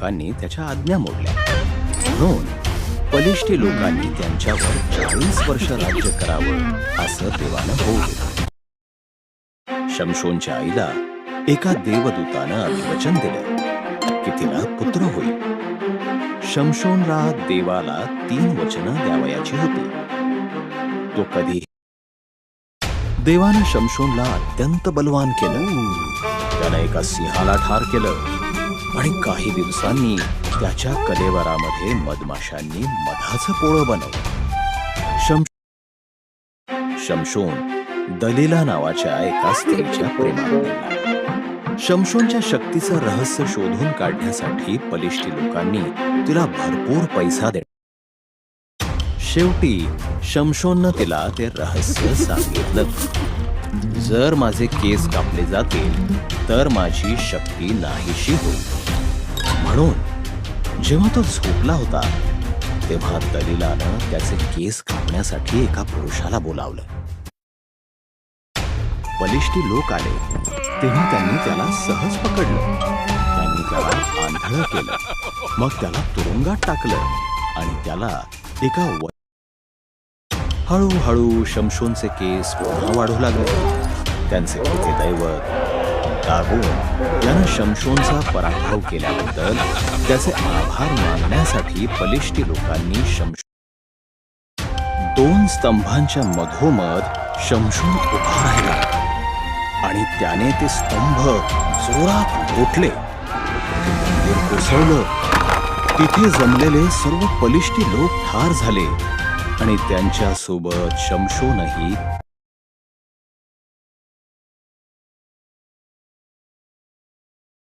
लोकांनी त्याच्या आज्ञा मोडल्या. म्हणून बलिष्ठी लोकांनी त्यांच्यावर 40 वर्ष राज्य करावं असं देवानं होऊ दिलं. शमशोनच्या आईला एका देवदूतानं अभिवचन दिलं की तिला पुत्र होईल. शमशोनला देवाला 3 वचनं द्यावयाची होती. तो कधी देवानं शमशोनला अत्यंत बलवान केलं. त्यानं एका सिंहाला ठार केलं आणि काही दिवसांनी त्याच्या कलेवरामध्ये मधमाशांनी मधाचं पोळं बनवलं. शमशोन दलीला नावाच्या एका स्त्रीच्या प्रेमात पडला. शमशोनच्या शक्तीचं रहस्य शोधून काढण्यासाठी बलिष्ठी लोकांनी तिला भरपूर पैसा दिला. शेवटी शमशोननं तिला ते रहस्य सांगितलं. जर माझे केस कापले जातील तर माझी शक्ती नाहीशी होईल. म्हणून जेव्हा तो झोपला होता तेव्हा दलीलानं त्याचे केस कापण्यासाठी एका पुरुषाला बोलावलं. बलिष्ठी लोक आले तेव्हा त्यांनी त्याला सहज पकडलं. त्यांनी त्याला आंधळं केलं, मग त्याला तुरुंगात टाकलं आणि त्याला एका हळूहळू शमशोनचे केस पुन्हा वाढू लागले. त्यांचे पुढचे दैवत दागोन यानं शमशोनचा पराभव केल्याबद्दल त्याचे आभार मानण्यासाठी बलिष्ठी लोकांनी 2 स्तंभांच्या मधोमध शमशोन उभा राहिला आणि त्याने ते स्तंभ जोरात लोटले. मंदिर कोसळलं. तिथे जमलेले सर्व बलिष्ठी लोक ठार झाले आणि त्यांच्या सोबत शमशोनही